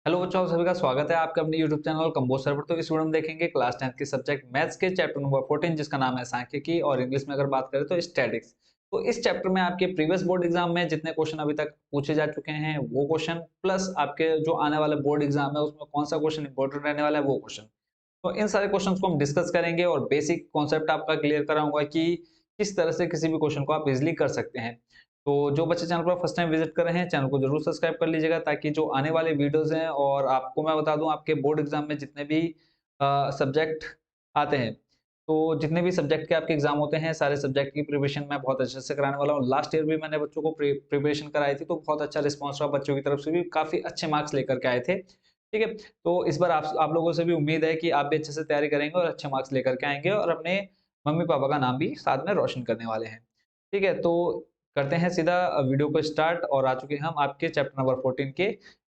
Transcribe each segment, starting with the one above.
Hello बच्चों, आप सभी का स्वागत है आपके अपने YouTube चैनल कंबोज सर पर। तो इस वीडियो में देखेंगे क्लास 10 के सब्जेक्ट मैथ्स के चैप्टर नंबर 14 जिसका नाम है सांख्यिकी, और इंग्लिश में अगर बात करें तो स्टैटिक्स। तो इस चैप्टर में आपके प्रीवियस बोर्ड एग्जाम में जितने क्वेश्चन अभी तक पूछे जा चुके हैं वो क्वेश्चन, प्लस आपके जो आने वाले बोर्ड एग्जाम है उसमें कौन सा क्वेश्चन इंपॉर्टेंट रहने वाला है वो क्वेश्चन। तो इन सारे क्वेश्चंस को हम डिस्कस करेंगे और बेसिक कॉन्सेप्ट आपका क्लियर कराऊंगा कि किस तरह से किसी भी क्वेश्चन को आप इजीली कर सकते हैं। तो जो बच्चे चैनल पर फर्स्ट टाइम विजिट कर रहे हैं, चैनल को जरूर सब्सक्राइब कर लीजिएगा ताकि जो आने वाले वीडियोस हैं, और आपको मैं बता दूं आपके बोर्ड एग्जाम में जितने भी सब्जेक्ट आते हैं, तो जितने भी सब्जेक्ट के आपके एग्जाम होते हैं सारे सब्जेक्ट की प्रिपरेशन मैं बहुत अच्छे से कराने वाला हूँ। लास्ट ईयर भी मैंने बच्चों को प्रिपरेशन कराई थी, तो बहुत अच्छा रिस्पॉन्स रहा, बच्चों की तरफ से भी काफी अच्छे मार्क्स लेकर के आए थे। ठीक है, तो इस बार आप लोगों से भी उम्मीद है कि आप भी अच्छे से तैयारी करेंगे और अच्छे मार्क्स लेकर के आएंगे और अपने मम्मी पापा का नाम भी साथ में रोशन करने वाले हैं। ठीक है, तो करते हैं सीधा वीडियो को स्टार्ट, और आ चुके हैं हम आपके चैप्टर नंबर 14 के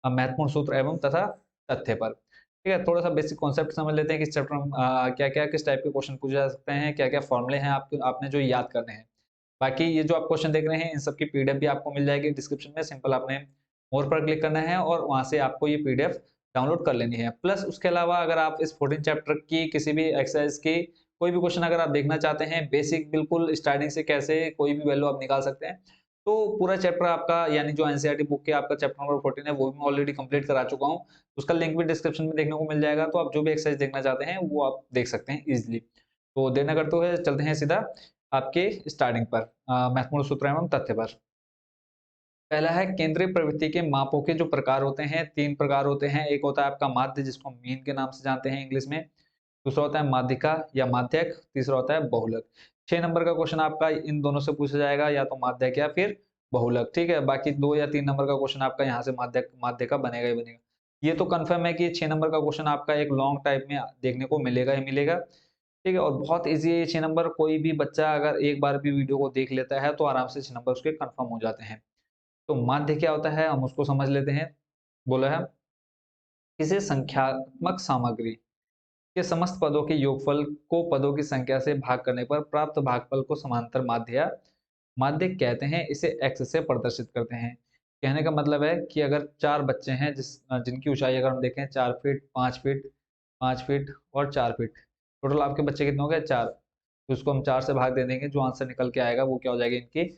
महत्वपूर्ण सूत्र एवं तथा तथ्य पर। ठीक है, थोड़ा सा बेसिक कॉन्सेप्ट समझ लेते हैं कि इस चैप्टर में क्या क्या किस टाइप के क्वेश्चन पूछे जा सकते हैं, क्या क्या फॉर्मूले हैं आपने जो याद करने हैं। बाकी ये जो आप क्वेश्चन देख रहे हैं इन सब की पीडीएफ भी आपको मिल जाएगी डिस्क्रिप्शन में। सिंपल आपने मोर पर क्लिक करना है और वहां से आपको ये पीडीएफ डाउनलोड कर लेनी है। प्लस उसके अलावा अगर आप इस 14 चैप्टर की किसी भी एक्सरसाइज की कोई भी क्वेश्चन अगर आप देखना चाहते हैं, बेसिक बिल्कुल स्टार्टिंग से कैसे कोई भी वैल्यू आप निकाल सकते हैं, तो पूरा चैप्टर आपका यानी जो एनसीईआरटी बुक के आपका चैप्टर नंबर 14 है वो भी मैं ऑलरेडी कंप्लीट करा चुका हूँ। उसका लिंक भी डिस्क्रिप्शन में देखने को मिल जाएगा, तो आप जो भी एक्सरसाइज देखना चाहते हैं वो आप देख सकते हैं इजिली। तो देर न करते हुए चलते हैं सीधा आपके स्टार्टिंग पर महत्वपूर्ण सूत्र एवं तथ्य पर। पहला है केंद्रीय प्रवृत्ति के मापों के जो प्रकार होते हैं, तीन प्रकार होते हैं। एक होता है आपका माध्य जिसको मीन के नाम से जानते हैं इंग्लिश में, दूसरा होता है माध्यिका या माध्यक, तीसरा होता है बहुलक। 6 नंबर का क्वेश्चन आपका इन दोनों से पूछा जाएगा, या तो माध्यक या फिर बहुलक। ठीक है, बाकी 2 या 3 नंबर का क्वेश्चन आपका यहाँ से माध्यक माध्यिका बनेगा ही बनेगा। ये तो कंफर्म है कि 6 नंबर का क्वेश्चन आपका एक लॉन्ग टाइप में देखने को मिलेगा ही मिलेगा। ठीक है, और बहुत ईजी है ये 6 नंबर। कोई भी बच्चा अगर एक बार भी वीडियो को देख लेता है तो आराम से 6 नंबर उसके कंफर्म हो जाते हैं। तो माध्य क्या होता है हम उसको समझ लेते हैं। बोला है किसी संख्यात्मक सामग्री के समस्त पदों के योगफल को पदों की संख्या से भाग करने पर प्राप्त भागफल को समांतर माध्य या माध्य कहते हैं। इसे एक्स से प्रदर्शित करते हैं। कहने का मतलब है कि अगर 4 बच्चे हैं जिनकी ऊंचाई अगर हम देखें 4 फीट, 5 फीट, 5 फीट और 4 फीट, टोटल आपके बच्चे कितने हो गए 4। तो उसको हम 4 से भाग दे देंगे, जो आंसर निकल के आएगा वो क्या हो जाएगी, इनकी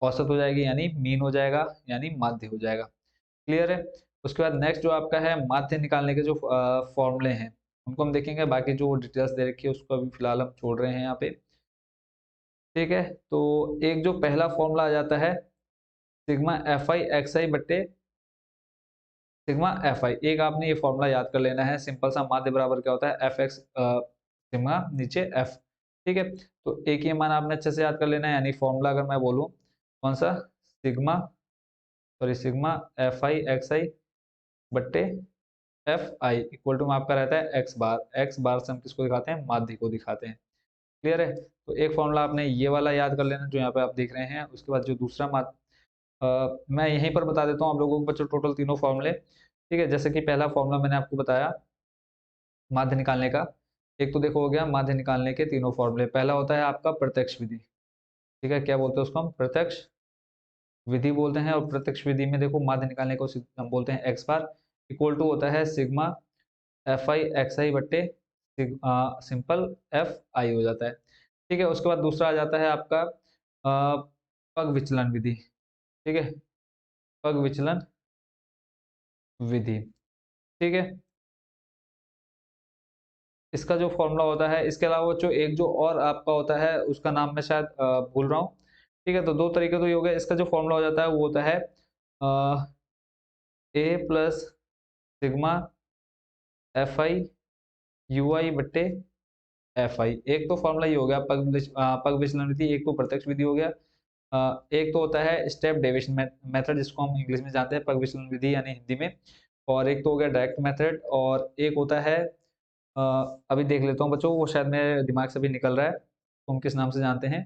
औसत हो जाएगी, यानी मीन हो जाएगा, यानी माध्य हो जाएगा। क्लियर है। उसके बाद नेक्स्ट जो आपका है माध्य निकालने के जो फॉर्मूले हैं उनको हम देखेंगे। बाकी जो डिटेल्स दे रखी है उसको अभी फिलहाल हम छोड़ रहे हैं यहाँ पे। ठीक है, तो एक जो पहला फॉर्मूला आ जाता है sigma F I X I बट्टे सिग्मा एफ आई। एक आपने ये फॉर्मूला याद कर लेना है। सिंपल सा माध्य बराबर क्या होता है एफ एक्स सिग्मा नीचे एफ। ठीक है, तो एक ये मान आपने अच्छे से याद कर लेना है, यानी फॉर्मूला अगर मैं बोलूँ कौन सा, sigma sigma F I X I बट्टे एफ आई इक्वल टू में आपका रहता है एक्स बार। एक्स बार से हम किसको दिखाते हैं, माध्य को दिखाते हैं। क्लियर है। तो एक फॉर्मूला आपने ये वाला याद कर लेना जो यहाँ पे आप देख रहे हैं। उसके बाद जो दूसरा मैं यहीं पर बता देता हूँ आप लोगों को बच्चों टोटल तीनों फॉर्मूले। ठीक है, जैसे कि पहला फॉर्मूला मैंने आपको बताया माध्य निकालने का। एक तो देखो हो गया माध्य निकालने के तीनों फॉर्मूले। पहला होता है आपका प्रत्यक्ष विधि। ठीक है, क्या बोलते हैं उसको हम, प्रत्यक्ष विधि बोलते हैं। और प्रत्यक्ष विधि में देखो माध्य निकालने को हम बोलते हैं एक्स बार इक्वल टू होता है sigma F I X I बट्टे सिंपल एफ आई हो जाता है। ठीक है, उसके बाद दूसरा आ जाता है आपका पग विचलन विधि। ठीक है, पग विचलन विधि। ठीक है, इसका जो फॉर्मूला होता है, इसके अलावा जो एक जो और आपका होता है उसका नाम मैं शायद भूल रहा हूँ। ठीक है, तो दो तरीके तो ये हो गए। इसका जो फॉर्मूला हो जाता है वो होता है A plus sigma F I U I बट्टे एफ आई। एक तो फॉर्मूला ये हो गया पग विचलन विधि, एक तो प्रत्यक्ष विधि हो गया। एक तो होता है स्टेप डेविएशन मेथड जिसको हम इंग्लिश में जानते हैं पग विचलन विधि यानी हिंदी में। और एक तो हो गया डायरेक्ट मेथड, और एक होता है अ, अभी देख लेता हूँ बच्चों, वो शायद मेरे दिमाग से भी निकल रहा है, तो हम किस नाम से जानते हैं।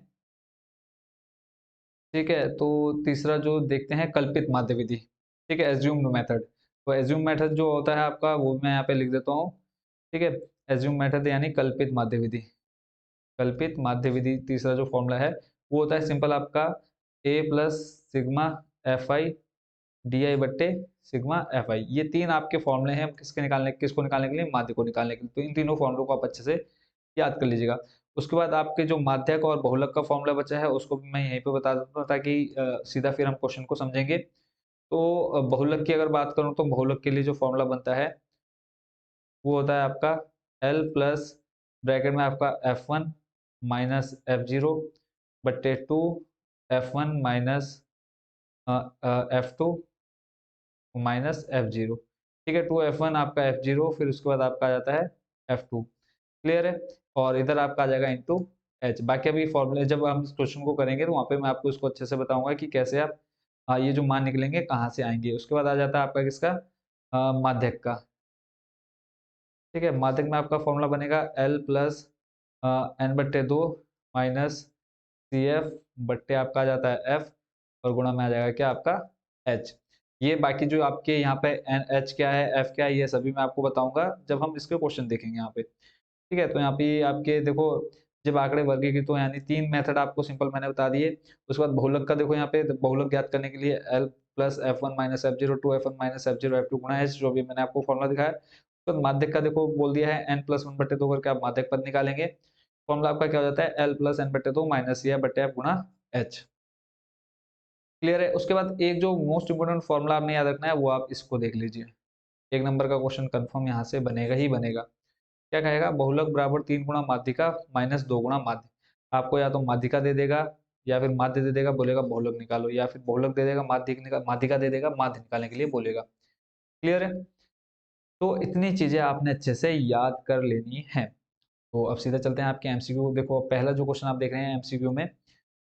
ठीक है, तो तीसरा जो देखते हैं कल्पित माध्य विधि। ठीक है, एज्यूम्ड मेथड। तो एज्यूम मेथड जो होता है आपका वो मैं यहाँ पे लिख देता हूँ। ठीक है, एज्यूम मेथड यानी कल्पित माध्य विधि। कल्पित माध्य विधि तीसरा जो फॉर्मूला है वो होता है सिंपल आपका A plus sigma F I DI बट्टे सिग्मा FI, ये तीन आपके फॉर्मूले हैं किसको निकालने के लिए, माध्य को निकालने के लिए। तो इन तीनों फॉर्मूलों को आप अच्छे से याद कर लीजिएगा। उसके बाद आपके जो माध्यक और बहुलक का फॉर्मूला बचा है उसको भी मैं यहीं पे बता देता हूँ, ताकि सीधा फिर हम क्वेश्चन को समझेंगे। तो बहुलक की अगर बात करूँ तो बहुलक के लिए जो फॉर्मूला बनता है वो होता है आपका L प्लस ब्रैकेट में आपका F1 माइनस F0 बट्टे 2 F1 minus F2 minus F0। ठीक है, 2F1 आपका F0, फिर उसके बाद आपका आ जाता है F2। क्लियर है। और इधर आपका आ जाएगा इंटू H। बाकी अभी फॉर्मूले जब हम इस क्वेश्चन को करेंगे तो वहाँ पे मैं आपको इसको अच्छे से बताऊंगा कि कैसे आप ये जो मान निकलेंगे कहाँ से आएंगे। उसके बाद आ जाता है आपका किसका, माध्यक का। ठीक है, माध्यक में आपका फॉर्मूला बनेगा L प्लस एन बट्टे 2 माइनस CF बट्टे आपका आ जाता है F, और गुणा में आ जाएगा क्या आपका H। ये बाकी जो आपके यहाँ पे H क्या है, F क्या है, ये सभी मैं आपको बताऊंगा जब हम इसके क्वेश्चन देखेंगे यहाँ पे। ठीक है, तो यहाँ पे आपके देखो, जब आंकड़े वर्गीकृत हो यानी तीन मेथड आपको सिंपल मैंने बता दिए। उसके बाद बहुलक का देखो, यहाँ पे बहुलक ज्ञात करने के लिए L plus F1 minus F0 2F1 minus F0 F2 गुणा H, जो भी मैंने आपको फॉर्मूला दिखाया। तो माध्यक का देखो बोल दिया है n+1/2 करके आप माध्यक पद निकालेंगे। फॉर्मूला आपका क्या हो जाता है L+n/2 माइनस CF बटे F गुणा H। क्लियर है। उसके बाद एक जो मोस्ट इंपोर्टेंट फॉर्मूला आपने याद रखना है वो आप इसको देख लीजिए, एक नंबर का क्वेश्चन कंफर्म यहाँ से बनेगा ही बनेगा। क्या कहेगा, बहुलक बराबर 3 गुणा माध्यिका माइनस 2 गुणा माध्य। आपको या तो माध्यिका दे देगा या फिर माध्य दे देगा, बोलेगा बहुलक निकालो, या फिर बहुलक दे देगा माध्यिका दे देगा, माध्य निकालने के लिए बोलेगा। क्लियर है। तो इतनी चीजें आपने अच्छे से याद कर लेनी है। तो अब सीधा चलते हैं आपके MCQ। देखो पहला जो क्वेश्चन आप देख रहे हैं MCQ में,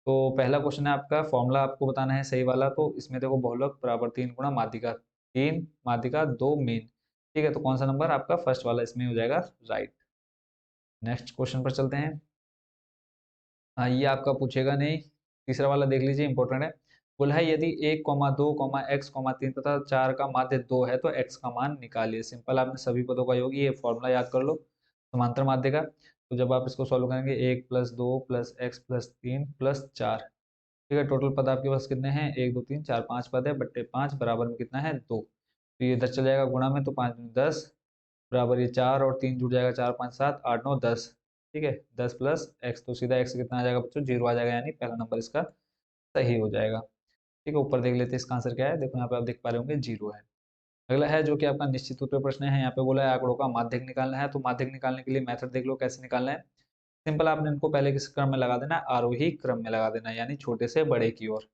तो पहला क्वेश्चन है आपका फॉर्मूला आपको बताना है सही वाला। तो इसमें देखो बहुलक बराबर 3 गुणा माध्यिका, 3 माध्यिका 2 मीन। ठीक है, तो कौन सा नंबर आपका फर्स्ट वाला इसमें हो जाएगा राइट। नेक्स्ट क्वेश्चन पर चलते हैं। हाँ, ये आपका पूछेगा नहीं, तीसरा वाला देख लीजिए, इंपॉर्टेंट है। बोला है यदि 1,2,x,3 तथा 4 का माध्य 2 है तो x का मान निकालिए। सिंपल, आपने सभी पदों का योग, ये फॉर्मूला याद कर लो समांतर माध्य का। तो जब आप इसको सॉल्व करेंगे 1+2+x+3+4, ठीक है, टोटल पद आपके पास कितने हैं, 1 2 3 4 5 पद है, बट्टे 5 बराबर में कितना है 2। तो ये इधर चल जाएगा गुणा में, तो 5 दूनी 10 बराबर ये 4 और 3 जुड़ जाएगा, 4 5 7 8 9 10। ठीक है, 10 प्लस एक्स, तो सीधा एक्स कितना आ जाएगा बच्चों, 0 आ जाएगा, यानी पहला नंबर इसका सही हो जाएगा। ठीक है, ऊपर देख लेते हैं इसका आंसर क्या है। देखो यहाँ पे आप देख पा रहे होंगे 0 है। अगला है जो कि आपका निश्चित उत्तर प्रश्न है। यहाँ पे बोला है आंकड़ों का माध्यक निकालना है। तो माध्यक निकालने के लिए मेथड देख लो कैसे निकालना है। सिंपल, आपने इनको पहले किस क्रम में लगा देना है, आरोही क्रम में लगा देना है, यानी छोटे से बड़े की ओर।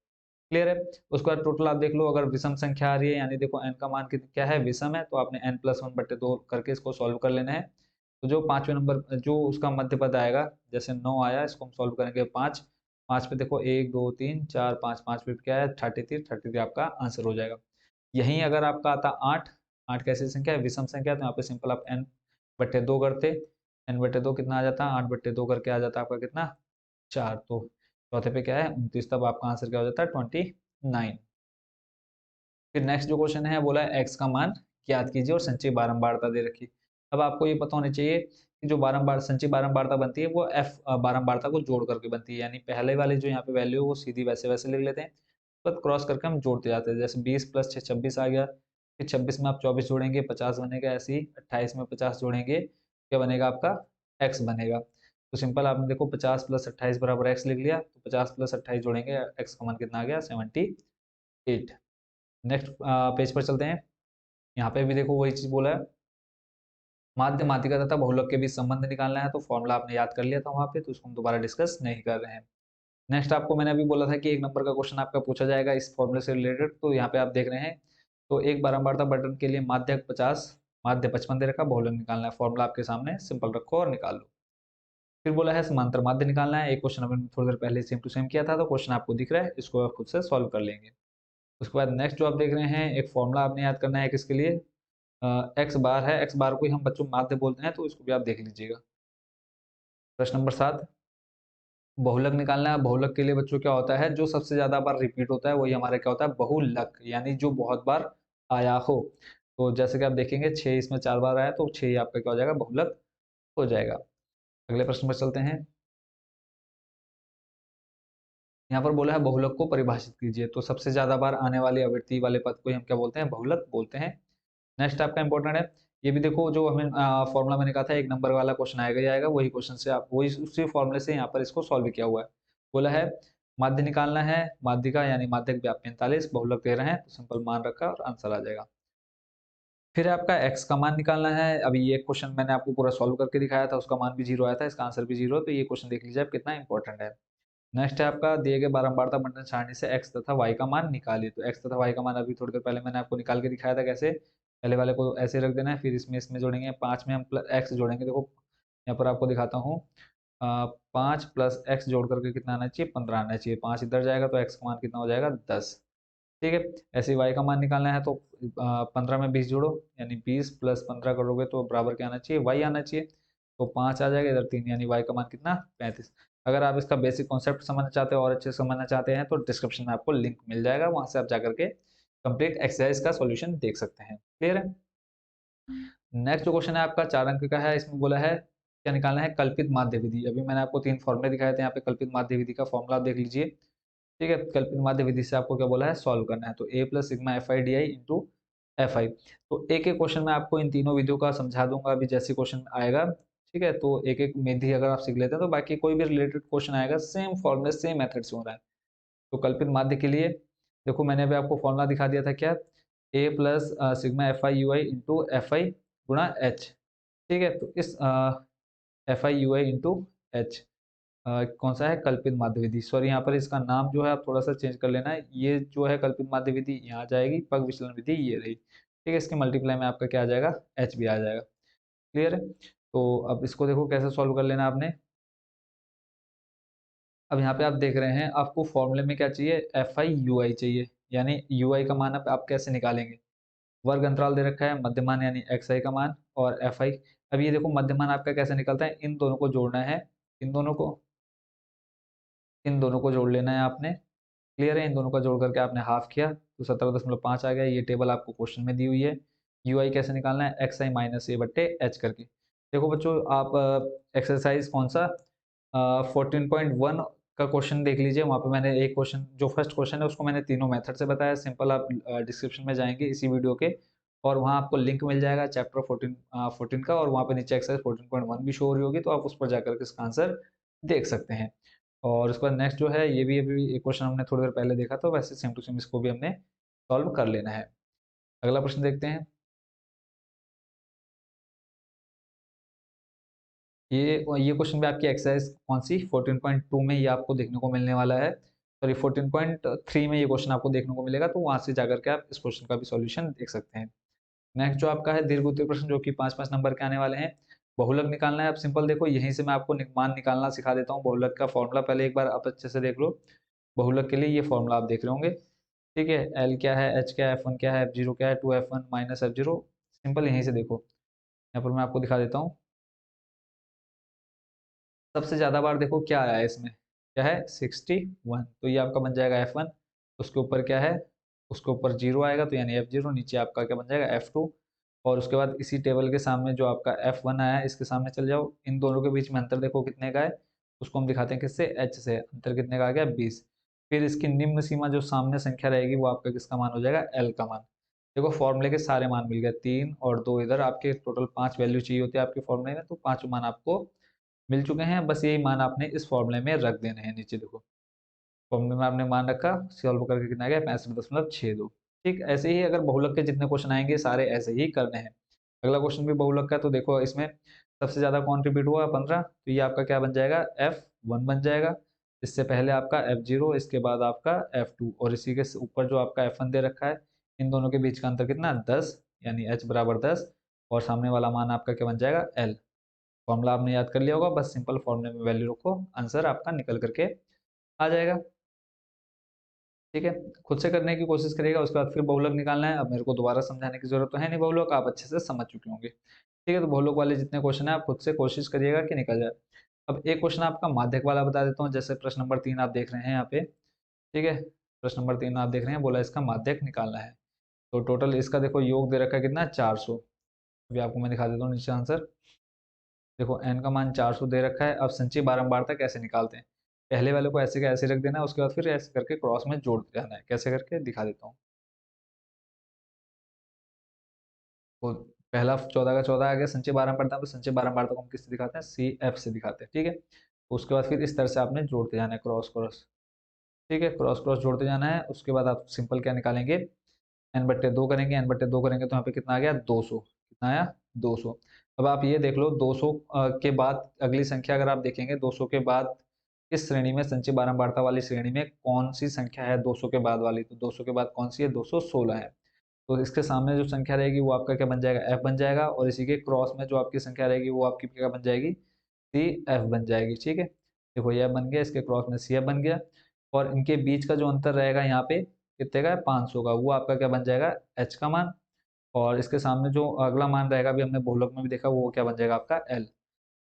क्लियर है। उसके बाद टोटल आप देख लो, अगर विषम संख्या आ रही है यानी देखो n का मान क्या है, विषम है, तो आपने n+1/2 करके इसको सॉल्व कर लेना है। तो जो पांचवें नंबर जो उसका मध्य पद आएगा, जैसे 9 आया, इसको हम सॉल्व करेंगे 5। 5 पे देखो 1 2 3 4 5, 5 पे क्या है 33 आपका आंसर हो जाएगा। यहीं अगर आपका आता 8, 8 कैसी संख्या है, विषम संख्या, तो यहाँ पे सिंपल आप n/2 करते, n/2 कितना आ जाता, 8/2 करके आ जाता आपका कितना 4। तो चौथे पे क्या है 29, तब आपका आंसर क्या हो जाता है 29। फिर नेक्स्ट जो क्वेश्चन है बोला है एक्स का मान ज्ञात कीजिए और संचयी बारंबारता दे रखी। अब आपको ये पता होना चाहिए कि जो बारंबार संचयी बारंबारता बनती है वो एफ बारंबारता को जोड़ करके बनती है, यानी पहले वाली जो यहाँ पे वैल्यू है वो सीधी वैसे वैसे लिख लेते हैं, तो क्रॉस करके हम जोड़ते जाते हैं। जैसे 20 + 6 26 आ गया, फिर 26 में आप 24 जोड़ेंगे 50 बनेगा, ऐसे ही 28 में 50 जोड़ेंगे क्या बनेगा आपका एक्स बनेगा। तो सिंपल आपने देखो 50 + 28 बराबर एक्स लिख लिया, तो 50 + 28 जोड़ेंगे एक्स का मान कितना आ गया 78। नेक्स्ट पेज पर चलते हैं। यहाँ पे भी देखो वही चीज बोला है, माध्य माध्यिका तथा बहुलक के बीच संबंध निकालना है। तो फॉर्मूला आपने याद कर लिया था वहां पे, तो उसको हम दोबारा डिस्कस नहीं कर रहे हैं। नेक्स्ट आपको मैंने अभी बोला था कि एक नंबर का क्वेश्चन आपका पूछा जाएगा इस फॉर्मूले से रिलेटेड। तो यहाँ पे आप देख रहे हैं, तो एक बारंबारता बटन के लिए माध्यक 50 माध्य 55 दे रखा, बहुलक निकालना है। फॉर्मूला आपके सामने, सिंपल रखो और निकाल लो। फिर बोला है समांतर माध्य निकालना है। एक क्वेश्चन हमने थोड़ी देर पहले सेम टू सेम किया था, तो क्वेश्चन आपको दिख रहा है, इसको आप खुद से सॉल्व कर लेंगे। उसके बाद नेक्स्ट जो आप देख रहे हैं, एक फॉर्मूला आपने याद करना है किसके लिए, एक्स बार है। एक्स बार को ही हम बच्चों माध्य बोलते हैं, तो इसको भी आप देख लीजिएगा। प्रश्न नंबर 7, बहुलक निकालना है। बहुलक के लिए बच्चों क्या होता है, जो सबसे ज्यादा बार रिपीट होता है वही हमारा क्या होता है बहुलक, यानी जो बहुत बार आया हो। तो जैसे कि आप देखेंगे 6 इसमें 4 बार आया, तो 6 आपका क्या हो जाएगा बहुलक हो जाएगा। अगले प्रश्न पर चलते हैं। यहाँ पर बोला है बहुलक को परिभाषित कीजिए, तो सबसे ज्यादा बार आने वाली आवृत्ति वाले पद को हम क्या बोलते हैं, बहुलक बोलते हैं। नेक्स्ट आपका इंपॉर्टेंट है, ये भी देखो जो हमें फॉर्मूला मैंने कहा था एक नंबर वाला क्वेश्चन आएगा ही आएगा, वही क्वेश्चन से आप वही उसी फॉर्मूले से यहाँ पर इसको सॉल्व किया हुआ है। बोला है माध्य निकालना है, माध्य का यानी माध्यक व्याप 45, बहुलक दे रहे हैं तो सिंपल मान रखा और आंसर आ जाएगा। फिर आपका x का मान निकालना है। अभी ये क्वेश्चन मैंने आपको पूरा सॉल्व करके दिखाया था, उसका मान भी 0 आया था, इसका आंसर भी 0 है, तो ये क्वेश्चन देख लीजिए आप कितना इंपॉर्टेंट है। नेक्स्ट है आपका दिए गए बारंबारता बंटन सारणी से x तथा y का मान निकालिए। तो x तथा y का मान अभी थोड़ी देर पहले मैंने आपको निकाल के दिखाया था कैसे, पहले वाले को ऐसे रख देना है, फिर इसमें जोड़ेंगे 5 में हम x जोड़ेंगे। देखो यहाँ पर आपको दिखाता हूँ, 5 प्लस x जोड़ करके कितना आना चाहिए, 15 आना चाहिए। 5 इधर जाएगा तो x का मान कितना हो जाएगा, 10। ठीक है, ऐसे ही y का मान निकालना है तो 15 में 20 जोड़ो, यानी 20 प्लस 15 करोगे तो बराबर क्या आना चाहिए, y आना चाहिए। तो 5 आ जाएगा, इधर 3, यानी y का मान कितना, 35। अगर आप इसका बेसिक कॉन्सेप्ट समझना चाहते हो और अच्छे से समझना चाहते हैं तो डिस्क्रिप्शन में आपको लिंक मिल जाएगा, वहां से आप जाकर के कंप्लीट एक्सरसाइज का सॉल्यूशन देख सकते हैं। क्लियर है। नेक्स्ट जो क्वेश्चन है आपका 4 अंक का है, इसमें बोला है क्या निकालना है, कल्पित माध्य विधि। अभी मैंने आपको 3 फॉर्मूले दिखाए थे, यहाँ पे कल्पित माध्य विधि का फॉर्मूला आप देख लीजिए। ठीक है, कल्पित माध्य विधि से आपको क्या बोला है, सॉल्व करना है। तो a plus sigma F I D I into F I. तो एक एक क्वेश्चन में आपको इन तीनों विधियों का समझा दूंगा अभी जैसे क्वेश्चन आएगा। ठीक है, तो एक एक विधि अगर आप सीख लेते हैं तो बाकी कोई भी रिलेटेड क्वेश्चन आएगा सेम फॉर्मूले सेम मेथड से हो रहा है। तो कल्पित माध्य के लिए देखो मैंने अभी आपको फॉर्मूला दिखा दिया था क्या, a plus sigma F I U I into F I गुणा एच। ठीक है, तो इस F I U I into H कौन सा है, कल्पित माध्य विधि। सॉरी यहाँ पर इसका नाम जो है आप थोड़ा सा चेंज कर लेना है, ये जो है कल्पित माध्य विधि यहाँ जाएगी, पग विचलन विधि ये रही। ठीक है, इसके मल्टीप्लाई में आपका क्या आ जाएगा, एच भी आ जाएगा। क्लियर है। तो अब इसको देखो कैसे सॉल्व कर लेना आपने। अब यहाँ पे आप देख रहे हैं आपको फॉर्मूले में क्या चाहिए, एफ आई यू आई चाहिए, यानी यू आई का मान आप कैसे निकालेंगे, वर्ग अंतराल दे रखा है, मध्यमान यानी एक्स आई का मान और एफ आई। अब ये देखो मध्यमान आपका कैसे निकलता है, इन दोनों को जोड़ना है, इन दोनों को इन दोनों को जोड़ लेना है आपने। क्लियर है, इन दोनों का जोड़ करके आपने हाफ किया तो 17.5 आ गया। ये टेबल आपको क्वेश्चन में दी हुई है। यू आई कैसे निकालना है, एक्स आई माइनस ए बट्टे एच करके। देखो बच्चों आप एक्सरसाइज कौन सा 14.1 का क्वेश्चन देख लीजिए, वहाँ पे मैंने एक क्वेश्चन जो फर्स्ट क्वेश्चन है उसको मैंने तीनों मेथड से बताया। सिंपल आप डिस्क्रिप्शन में जाएंगे इसी वीडियो के और वहाँ आपको लिंक मिल जाएगा चैप्टर 14 का, और वहाँ पे नीचे एक्सरसाइज 14.1 भी शो हो रही होगी, तो आप उस पर जाकर के इसका आंसर देख सकते हैं। और उसके बाद नेक्स्ट जो है, ये भी अभी एक क्वेश्चन हमने थोड़ी देर पहले देखा, तो वैसे सेम टू सेम इसको भी हमने सॉल्व कर लेना है। अगला प्रश्न देखते हैं। ये क्वेश्चन भी आपकी एक्सरसाइज कौन सी 14.2 में ये आपको देखने को मिलने वाला है, सॉरी 14.3 में ये क्वेश्चन आपको देखने को मिलेगा, तो वहां से जाकर के आप इस क्वेश्चन का भी सॉल्यूशन देख सकते हैं। नेक्स्ट जो आपका है दीर्घ उत्तरीय प्रश्न, जो कि 5-5 नंबर के आने वाले हैं। बहुलक निकालना है। अब सिंपल देखो यहीं से मैं आपको मान निकालना सिखा देता हूँ। बहुलक का फॉर्मूला पहले एक बार आप अच्छे से देख लो। बहुलक के लिए ये फॉर्मूला आप देख रहे होंगे। ठीक है, एल क्या है, एच क्या है, एफ वन क्या है, एफ जीरो क्या है, 2f1 minus F zero. Simple यहीं से देखो, यहाँ पर मैं आपको दिखा देता हूँ। सबसे ज्यादा बार देखो क्या आया है इसमें, क्या है 61, तो ये आपका बन जाएगा F1। उसके ऊपर क्या है, उसके ऊपर 0 आएगा तो यानी F0, नीचे आपका क्या बन जाएगा F2। और उसके बाद इसी टेबल के सामने जो आपका F1 आया है इसके सामने चल जाओ, इन दोनों के बीच में अंतर देखो कितने का है, उसको हम दिखाते हैं किससे, H से। अंतर कितने का आ गया, 20। फिर इसकी निम्न सीमा जो सामने संख्या रहेगी वो आपका किसका मान हो जाएगा, L का मान। देखो फॉर्मूले के सारे मान मिल गए, 3 और 2 इधर, आपके टोटल 5 वैल्यू चाहिए होती है आपके फॉर्मूले में, तो 5 मान आपको मिल चुके हैं। बस यही मान आपने इस फॉर्मूले में रख देने हैं। नीचे देखो फॉर्मूले में आपने मान रखा, सॉल्व करके कितना आ गया, 65.62। ठीक, ऐसे ही अगर बहुलक के जितने क्वेश्चन आएंगे सारे ऐसे ही करने हैं। अगला क्वेश्चन भी बहुलक का, तो देखो इसमें सबसे ज्यादा कौन रिपीट हुआ, 15, तो ये आपका क्या बन जाएगा, F1 बन जाएगा। इससे पहले आपका F0, इसके बाद आपका F2, और इसी के ऊपर जो आपका F1 दे रखा है, इन दोनों के बीच का अंतर कितना, 10, यानी H बराबर 10, और सामने वाला मान आपका क्या बन जाएगा, L। फॉर्मूला आपने याद कर लिया होगा, बस सिंपल फॉर्मूले में वैल्यू रखो, आंसर आपका निकल करके आ जाएगा। ठीक है, खुद से करने की कोशिश करिएगा, उसके बाद फिर बहुलक निकालना है। अब मेरे को दोबारा समझाने की जरूरत तो है नहीं, बहुलक आप अच्छे से समझ चुके होंगे। ठीक है, तो बहुलक वाले जितने क्वेश्चन है आप खुद से कोशिश करिएगा कि निकल जाए। अब एक क्वेश्चन आपका माध्यक वाला बता देता हूँ, जैसे प्रश्न नंबर 3 आप देख रहे हैं यहाँ पे। ठीक है, प्रश्न नंबर 3 आप देख रहे हैं, बोला इसका माध्यक निकालना है। तो टोटल इसका देखो योग दे रखा है कितना, 400। अभी आपको मैं दिखा देता हूँ नीचे आंसर। देखो n का मान 400 दे रखा है। अब संचयी बारंबारता कैसे निकालते हैं, पहले वाले को ऐसे का ऐसे रख देना है, उसके बाद फिर ऐसे करके क्रॉस में जोड़ते जाना है। कैसे करके दिखा देता हूँ। तो पहला 14 का 14 आ गया, संचय 12 में पढ़ता है, तो संचय 12 बार तक हम किससे दिखाते हैं, सी एफ से दिखाते हैं, ठीक है। तो उसके बाद फिर इस तरह से आपने जोड़ते जाना है, क्रॉस क्रॉस, ठीक है, क्रॉस क्रॉस जोड़ते जाना है। उसके बाद आप सिंपल क्या निकालेंगे, एन बट्टे दो करेंगे, एन बट्टे दो करेंगे तो यहाँ पे कितना आ गया, 200, कितना आया, 200। अब आप ये देख लो 200 के बाद अगली संख्या अगर आप देखेंगे 200 के बाद इस श्रेणी में, संचय 12 वार्ता वाली श्रेणी में कौन सी संख्या है 200 के बाद वाली, तो 200 के बाद कौन सी है, 216 है। तो इसके सामने जो संख्या रहेगी वो आपका क्या बन जाएगा, एफ बन जाएगा, और इसी के क्रॉस में जो आपकी संख्या रहेगी वो आपकी क्या बन जाएगी, सी एफ बन जाएगी, ठीक है। देखो ये बन गया, इसके क्रॉस में सी एफ बन गया, और इनके बीच का जो अंतर रहेगा यहाँ पे कितने का है, 500 का, वो आपका क्या बन जाएगा, एच का मान। और इसके सामने जो अगला मान रहेगा, अभी हमने बहुलक में भी देखा, वो क्या बन जाएगा आपका एल।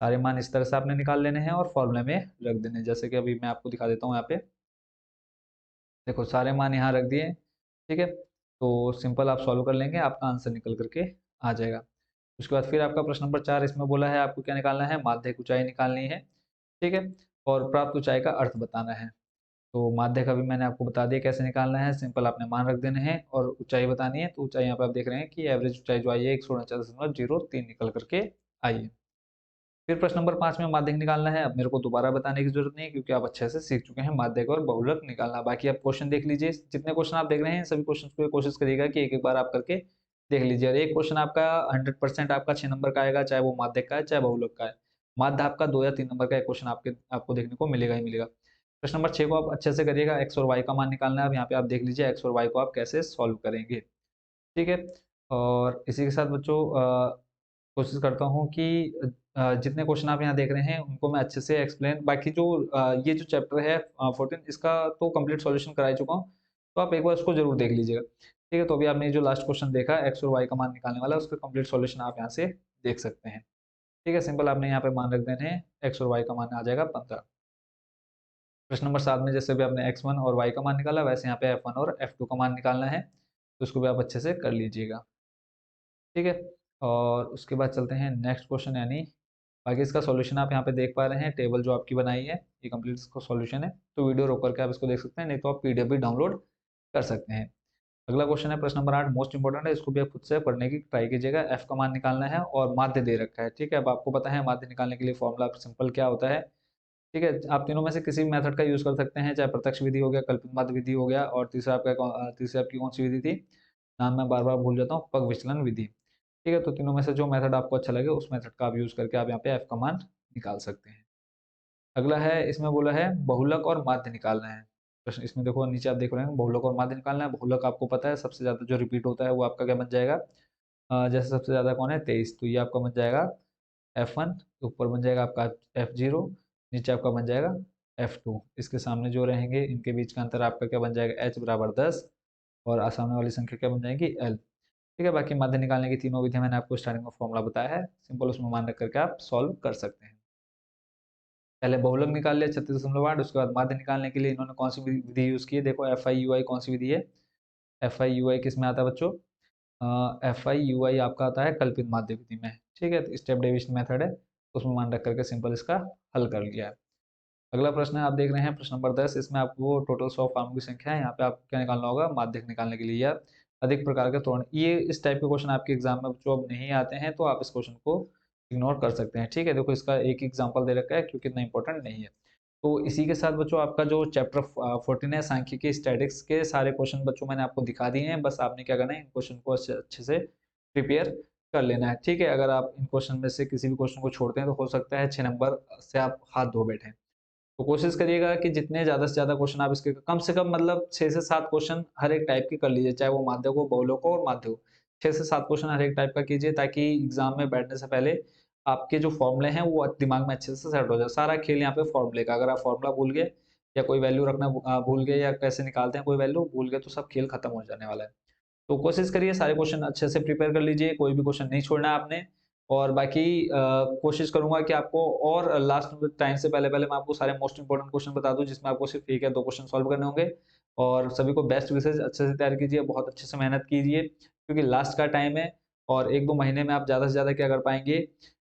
सारे मान इस तरह से आपने निकाल लेने हैं और फॉर्मूले में रख देने हैं। जैसे कि अभी मैं आपको दिखा देता हूँ यहाँ पे, देखो सारे मान यहाँ रख दिए, ठीक है। तो सिंपल आप सॉल्व कर लेंगे, आपका आंसर निकल करके आ जाएगा। उसके बाद फिर आपका प्रश्न नंबर 4, इसमें बोला है आपको क्या निकालना है, माध्यक ऊंचाई निकालनी है, ठीक है, और प्राप्त ऊंचाई का अर्थ बताना है। तो माध्यक अभी मैंने आपको बता दिया कैसे निकालना है, सिंपल आपने मान रख देने हैं और ऊंचाई बतानी है। तो ऊंचाई यहाँ पे आप देख रहे हैं कि एवरेज ऊंचाई जो आई है 149.03 निकल करके आई है। फिर प्रश्न नंबर 5 में माध्यक निकालना है। अब मेरे को दोबारा बताने की जरूरत नहीं है क्योंकि आप अच्छे से सीख चुके हैं माध्यक और बहुलक निकालना। बाकी आप क्वेश्चन देख लीजिए, जितने क्वेश्चन आप देख रहे हैं सभी क्वेश्चन को कोशिश करिएगा कि एक एक बार आप करके देख लीजिए। और एक क्वेश्चन आपका 100% आपका 6 नंबर का आएगा, चाहे वो माध्यक का है चाहे बहुलक का है। माध्य आपका 2 या 3 नंबर का एक क्वेश्चन आपको देखने को मिलेगा ही मिलेगा। प्रश्न नंबर 6 को आप अच्छे से करिएगा, एक्स और वाई का मान निकालना है। अब यहाँ पे आप देख लीजिए एक्स और वाई को आप कैसे सॉल्व करेंगे, ठीक है। और इसी के साथ बच्चों कोशिश करता हूँ कि जितने क्वेश्चन आप यहाँ देख रहे हैं उनको मैं अच्छे से एक्सप्लेन, बाकी जो ये जो चैप्टर है 14 इसका तो कंप्लीट सॉल्यूशन करा चुका हूँ, तो आप एक बार उसको जरूर देख लीजिएगा, ठीक है। तो अभी आपने जो लास्ट क्वेश्चन देखा एक्स और वाई का मान निकालने वाला, उसका कंप्लीट सॉल्यूशन आप यहाँ से देख सकते हैं, ठीक है। सिंपल आपने यहाँ पे मान रख देने हैं, एक्स और वाई का मान आ जाएगा 15। प्रश्न नंबर 7 में जैसे भी आपने x1 और y का मान निकाला, वैसे यहाँ पे f1 और f2 का मान निकालना है, तो उसको भी आप अच्छे से कर लीजिएगा, ठीक है। और उसके बाद चलते हैं नेक्स्ट क्वेश्चन, यानी बाकी इसका सॉल्यूशन आप यहाँ पे देख पा रहे हैं, टेबल जो आपकी बनाई है ये कंप्लीट इसका सॉल्यूशन है। तो वीडियो रोक करके आप इसको देख सकते हैं, नहीं तो आप पीडीएफ भी डाउनलोड कर सकते हैं। अगला क्वेश्चन है प्रश्न नंबर 8, मोस्ट इंपॉर्टेंट है, इसको भी आप खुद से पढ़ने की ट्राई कीजिएगा। एफ का मान निकालना है और माध्य दे रखा है, ठीक है। अब आपको पता है माध्य निकालने के लिए फॉर्मूला सिंपल क्या होता है, ठीक है। आप तीनों में से किसी भी मेथड का यूज कर सकते हैं, चाहे प्रत्यक्ष विधि हो गया, कल्पित माध्य विधि हो गया, और तीसरा आपकी कौन सी विधि थी, नाम मैं बार बार भूल जाता हूँ, पग विचलन विधि, ठीक है। तो तीनों में से जो मेथड आपको अच्छा लगे उस मेथड का आप यूज करके आप यहाँ पे एफ का मान निकाल सकते हैं। अगला है, इसमें बोला है बहुलक और माध्य निकालना है। प्रश्न इसमें देखो नीचे आप देख रहे हैं, बहुलक और माध्य निकालना है। बहुलक आपको पता है सबसे ज्यादा जो रिपीट होता है वो आपका क्या बन जाएगा, जैसे सबसे ज्यादा कौन है 23, तो ये आपका बन जाएगा F1, ऊपर बन जाएगा आपका F0, नीचे आपका बन जाएगा F2। इसके सामने जो रहेंगे इनके बीच का अंतर आपका क्या बन जाएगा, h बराबर 10, और सामने वाली संख्या क्या बन जाएगी, L, ठीक है। बाकी माध्य निकालने की तीनों विधियां मैंने आपको स्टार्टिंग में फॉर्मूला बताया है, सिंपल उसमें मान रख करके आप सॉल्व कर सकते हैं। पहले बहुलक निकाल लिया 36.8, उसके बाद माध्य निकालने के लिए इन्होंने कौन सी विधि यूज की है, देखो एफ आई यू आई कौन सी विधि है, एफ आई यू आई किस में आता है बच्चों, एफ आई यू आई आपका आता है कल्पित माध्य विधि में, ठीक है। स्टेप डेविएशन मेथड है, उसमें मान रख करके सिंपल इसका हल कर लिया है। अगला प्रश्न है, आप देख रहे हैं प्रश्न नंबर 10, इसमें आपको टोटल 100 फॉर्मों की संख्या है, यहाँ पे आपको क्या निकालना होगा, माध्यक निकालने के लिए या अधिक प्रकार के त्वरण। ये इस टाइप के क्वेश्चन आपके एग्जाम में जो अब नहीं आते हैं तो आप इस क्वेश्चन को इग्नोर कर सकते हैं, ठीक है। देखो इसका एक एग्जाम्पल दे रखा है क्योंकि इतना इंपॉर्टेंट नहीं है। तो इसी के साथ बच्चों आपका जो चैप्टर 14 है सांख्यिकी स्टैटिक्स के सारे क्वेश्चन बच्चों मैंने आपको दिखा दिए हैं। बस आपने क्या करना है, इन क्वेश्चन को अच्छे से प्रिपेयर कर लेना है, ठीक है। अगर आप इन क्वेश्चन में से किसी भी क्वेश्चन को छोड़ते हैं तो हो सकता है 6 नंबर से आप हाथ धो बैठे। तो कोशिश करिएगा कि जितने ज़्यादा से ज़्यादा क्वेश्चन आप इसके कम से कम मतलब 6 से 7 क्वेश्चन हर एक टाइप के कर लीजिए, चाहे वो माध्यक हो, बहुलक हो और माध्य हो। 6 से 7 क्वेश्चन हर एक टाइप का कीजिए ताकि एग्जाम में बैठने से पहले आपके जो फॉर्मूले हैं वो दिमाग में अच्छे से सेट हो जाए। सारा खेल यहाँ पे फॉर्मूले का, अगर आप फॉर्मूला भूल गए या कोई वैल्यू रखना भूल गए या कैसे निकालते हैं कोई वैल्यू भूल गए तो सब खेल खत्म हो जाने वाला है। तो कोशिश करिए सारे क्वेश्चन अच्छे से प्रिपेयर कर लीजिए, कोई भी क्वेश्चन नहीं छोड़ना है आपने। और बाकी कोशिश करूंगा कि आपको और लास्ट टाइम से पहले पहले मैं आपको सारे मोस्ट इंपोर्टेंट क्वेश्चन बता दूं जिसमें आपको सिर्फ 1 या 2 क्वेश्चन सॉल्व करने होंगे। और सभी को बेस्ट विशेष अच्छे से तैयार कीजिए, बहुत अच्छे से मेहनत कीजिए क्योंकि लास्ट का टाइम है और 1-2 महीने में आप ज़्यादा से ज़्यादा क्या कर पाएंगे,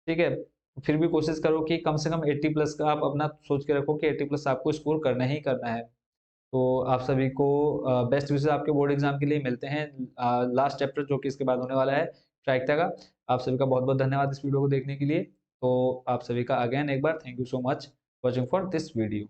ठीक है। फिर भी कोशिश करो कि कम से कम 80 प्लस का आप अपना सोच के रखो कि 80 प्लस आपको स्कोर करना ही करना है। तो आप सभी को बेस्ट विशेस आपके बोर्ड एग्जाम के लिए। मिलते हैं लास्ट चैप्टर जो कि इसके बाद होने वाला है प्रायिकता का। आप सभी का बहुत बहुत धन्यवाद इस वीडियो को देखने के लिए। तो आप सभी का अगेन एक बार thank you so much watching for this video.